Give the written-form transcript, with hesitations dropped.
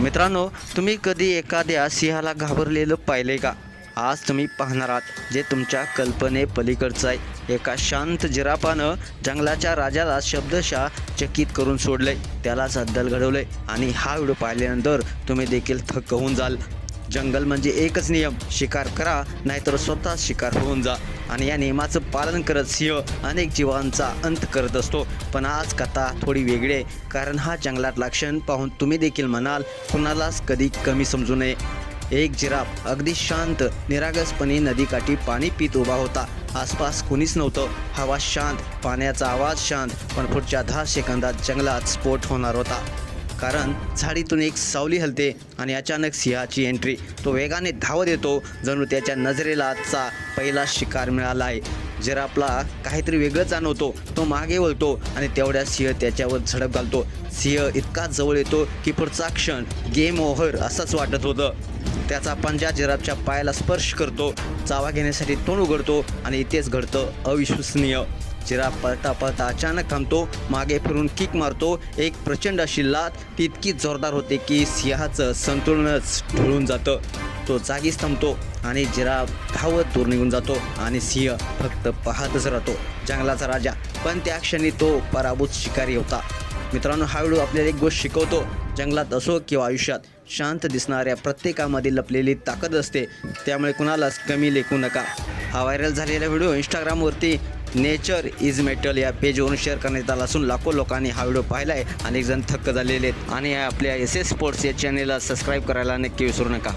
मित्रांनो, तुम्ही कधी एखाद्या सिंहाला घाबरलेलं पाहिलंय का? आज तुम्ही पाहणार आहात जे तुमच्या कल्पनेपलीकडचं आहे. एका शांत जिराफानं जंगलाच्या राजाला शब्दशः चकित करून सोडलंय, त्यालाच अद्दल घडवलंय. आणि हा व्हिडिओ पाहिल्यानंतर तुम्ही देखील थक्क होऊन जाल. जंगल म्हणजे एकच नियम, शिकार करा नाहीतर स्वतः शिकार होऊन जा. आणि या नियमाचं पालन करत सिंह अनेक जीवांचा अंत करत असतो. पण आज कथा थोडी वेगळी आहे, कारण हा जंगलातला क्षण पाहून तुम्ही देखील म्हणाल कुणालाच कधी कमी समजू नये. एक जिराफ अगदी शांत निरागसपणे नदीकाठी पाणी पित उभा होता. आसपास कुणीच नव्हतं. हवा शांत, पाण्याचा आवाज शांत. पण पुढच्या 10 सेकंदात जंगलात स्फोट होणार होता, कारण झाडीतून एक सावली हलते आणि अचानक सिंहाची एंट्री. तो वेगाने धावत येतो, जणू त्याच्या नजरेला आजचा पहिला शिकार मिळाला आहे. जिराफला काहीतरी वेगळं जाणवतो. तो मागे वळतो आणि तेवढ्या सिंह त्याच्यावर झडप घालतो. सिंह इतका जवळ येतो की पुढचा क्षण गेम ओव्हर असंच वाटत होतं. त्याचा पंजा जिराफच्या पायाला स्पर्श करतो, चावा घेण्यासाठी तोंड उघडतो आणि इथेच घडतं अविश्वसनीय. जिराफ पळता पळता अचानक थांबतो, मागे फिरून किक मारतो. एक प्रचंड अशी लात, ती इतकी जोरदार होते की सिंहाचं संतुलनच ढळून जातं. तो जागीच थांबतो आणि जिराफ धावत दूर निघून जातो आणि सिंह फक्त पाहतच राहतो. जंगलाचा राजा, पण त्या क्षणी तो पराभूत शिकारी होता. मित्रांनो, हा व्हिडिओ आपल्याला एक गोष्ट शिकवतो. जंगलात असो किंवा आयुष्यात शांत दिसणाऱ्या प्रत्येकामध्ये लपलेली ताकद असते, त्यामुळे कुणालाच कमी लेखू नका. हा व्हायरल झालेला व्हिडिओ इंस्टाग्रामवरती नेचर इज मेटल या पेजवरून शेअर करण्यात आला असून लाखो लोकांनी हा व्हिडिओ पाहिला आहे. अनेक जण थक्क झालेले आहेत. आणि आपल्या SS स्पोर्ट्स या चॅनेलला सबस्क्राईब करायला नक्की विसरू नका.